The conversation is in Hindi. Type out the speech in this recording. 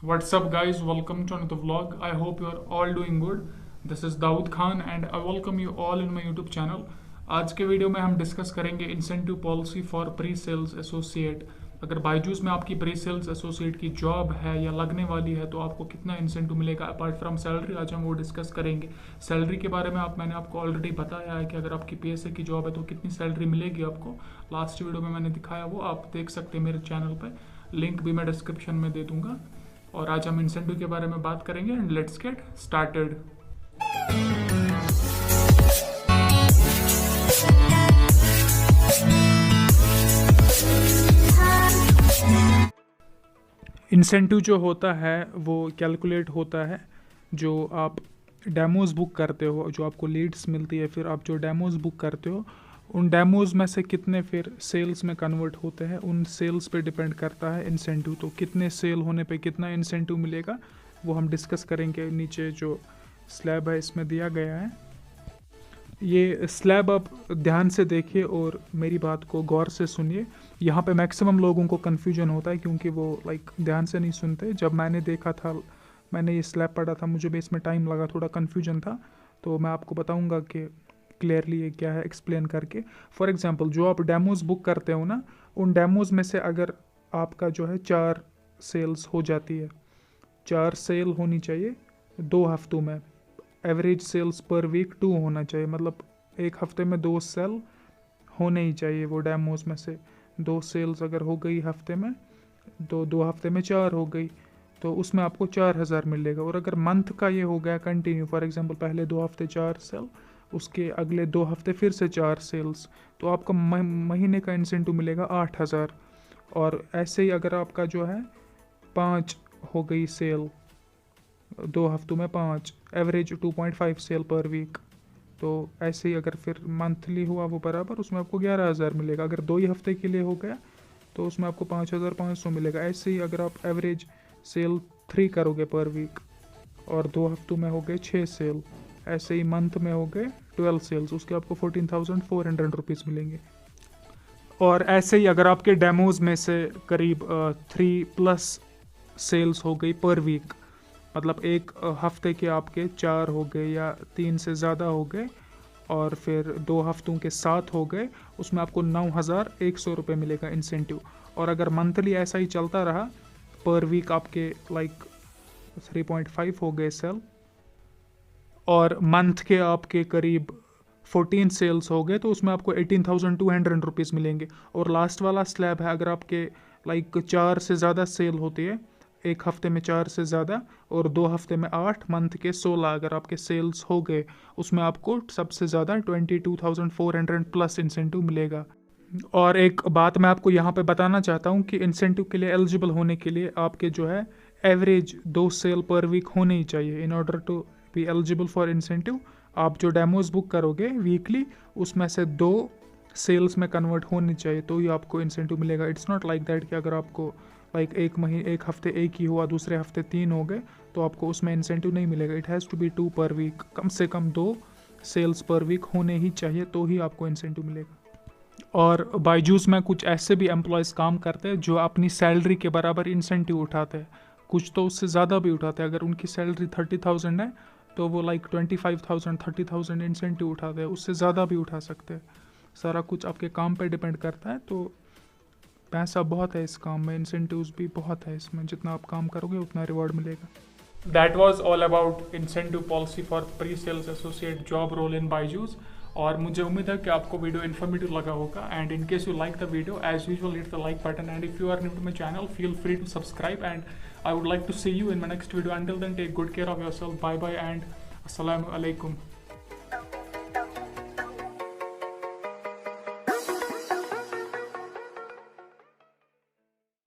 What's up, guys? Welcome to another vlog. I hope you are all doing good. This is Dawood Khan and I welcome you all in my YouTube channel. आज के वीडियो में हम डिस्कस करेंगे incentive policy for pre sales associate. अगर बायजूस में आपकी प्री सेल्स एसोसिएट की जॉब है या लगने वाली है तो आपको कितना इंसेंटिव मिलेगा अपार्ट फ्रॉम सैलरी, आज हम वो डिस्कस करेंगे। सैलरी के बारे में मैंने आपको ऑलरेडी बताया है कि अगर आपकी पीएसए की जॉब है तो कितनी सैलरी मिलेगी आपको। लास्ट वीडियो में मैंने दिखाया, वो आप देख सकते हैं मेरे चैनल पर, लिंक भी मैं डिस्क्रिप्शन में दे दूंगा। और आज हम इंसेंटिव के बारे में बात करेंगे and let's get started. Incentive जो होता है वो कैलकुलेट होता है जो आप डेमोज बुक करते हो, जो आपको लीड्स मिलती है, फिर आप जो डेमोज बुक करते हो उन डेमोज में से कितने फिर सेल्स में कन्वर्ट होते हैं, उन सेल्स पे डिपेंड करता है इंसेंटिव। तो कितने सेल होने पे कितना इंसेंटिव मिलेगा वो हम डिस्कस करेंगे। नीचे जो स्लैब है इसमें दिया गया है, ये स्लैब आप ध्यान से देखिए और मेरी बात को गौर से सुनिए। यहाँ पे मैक्सिमम लोगों को कन्फ्यूजन होता है क्योंकि वो ध्यान से नहीं सुनते। जब मैंने देखा था, मैंने ये स्लैब पढ़ा था, मुझे भी इसमें टाइम लगा, थोड़ा कन्फ्यूजन था, तो मैं आपको बताऊँगा कि क्लियरली ये क्या है एक्सप्लेन करके। फॉर एग्जांपल जो आप डेमोज बुक करते हो ना, उन डेमोज में से अगर आपका जो है 4 सेल्स हो जाती है, 4 सेल होनी चाहिए 2 हफ्तों में। एवरेज सेल्स पर वीक 2 होना चाहिए, मतलब एक हफ्ते में 2 सेल होने ही चाहिए। वो डेमोज में से 2 सेल्स अगर हो गई हफ्ते में, तो 2 हफ्ते में 4 हो गई, तो उसमें आपको 4000 मिलेगा। और अगर मंथ का ये हो गया कंटिन्यू, फॉर एग्जांपल पहले 2 हफ्ते 4 सेल, उसके अगले 2 हफ्ते फिर से 4 सेल्स, तो आपका महीने का इंसेंटिव मिलेगा 8000। और ऐसे ही अगर आपका जो है 5 हो गई सेल, 2 हफ्तों में 5, एवरेज 2.5 सेल पर वीक, तो ऐसे ही अगर फिर मंथली हुआ वो बराबर, उसमें आपको 11000 मिलेगा। अगर 2 ही हफ्ते के लिए हो गया तो उसमें आपको 5500 मिलेगा। ऐसे ही अगर आप एवरेज सेल 3 करोगे पर वीक और 2 हफ्तों में हो गए 6 सेल, ऐसे ही मंथ में हो गए 12 सेल्स, उसके आपको 14,400 रुपीज़ मिलेंगे। और ऐसे ही अगर आपके डेमोज में से करीब 3+ सेल्स हो गई पर वीक, मतलब एक हफ्ते के आपके 4 हो गए या 3 से ज़्यादा हो गए और फिर 2 हफ्तों के 7 हो गए, उसमें आपको 9100 रुपये मिलेगा इंसेंटिव। और अगर मंथली ऐसा ही चलता रहा, पर वीक आपके 3.5 हो गए सेल और मंथ के आपके करीब 14 सेल्स हो गए, तो उसमें आपको 18,200 रुपीज़ मिलेंगे। और लास्ट वाला स्लैब है, अगर आपके 4 से ज़्यादा सेल होती है, एक हफ्ते में 4 से ज़्यादा और 2 हफ्ते में 8, मंथ के 16 अगर आपके सेल्स हो गए, उसमें आपको सबसे ज़्यादा 22,400 प्लस इंसेंटिव मिलेगा। और एक बात मैं आपको यहाँ पे बताना चाहता हूँ कि इंसेंटिव के लिए एलिजिबल होने के लिए आपके जो है एवरेज 2 सेल पर वीक होने ही चाहिए। In order to be eligible for incentive, आप जो डेमोज बुक करोगे वीकली, उसमें से 2 सेल्स में कन्वर्ट होनी चाहिए, तो ही आपको इंसेंटिव मिलेगा। इट्स नॉट लाइक दैट कि अगर आपको एक हफ्ते एक ही हुआ, दूसरे हफ्ते 3 हो गए, तो आपको उसमें इंसेंटिव नहीं मिलेगा। इट हैज़ टू बी 2 पर वीक, कम से कम 2 सेल्स पर वीक होने ही चाहिए, तो ही आपको इंसेंटिव मिलेगा। और बायजूस में कुछ ऐसे भी एम्प्लॉयज़ काम करते हैं जो अपनी सैलरी के बराबर इंसेंटिव उठाते हैं, कुछ तो उससे ज़्यादा भी उठाते हैं। अगर उनकी सैलरी 30,000 है तो वो 25,000 30,000 इंसेंटिव उठाते हैं, उससे ज़्यादा भी उठा सकते हैं। सारा कुछ आपके काम पे डिपेंड करता है। तो पैसा बहुत है इस काम में, इंसेंटिव्स भी बहुत है इसमें, जितना आप काम करोगे उतना रिवॉर्ड मिलेगा। That was all about incentive policy for pre sales associate job role in Byju's. और मुझे उम्मीद है कि आपको वीडियो इन्फॉर्मेटिव लगा होगा। And in case you like the video, as usual hit the like button, and if you are new to my channel, feel free to subscribe, and I would like to see you in my next video. Until then, take good care of yourself. Bye bye and assalamu alaikum.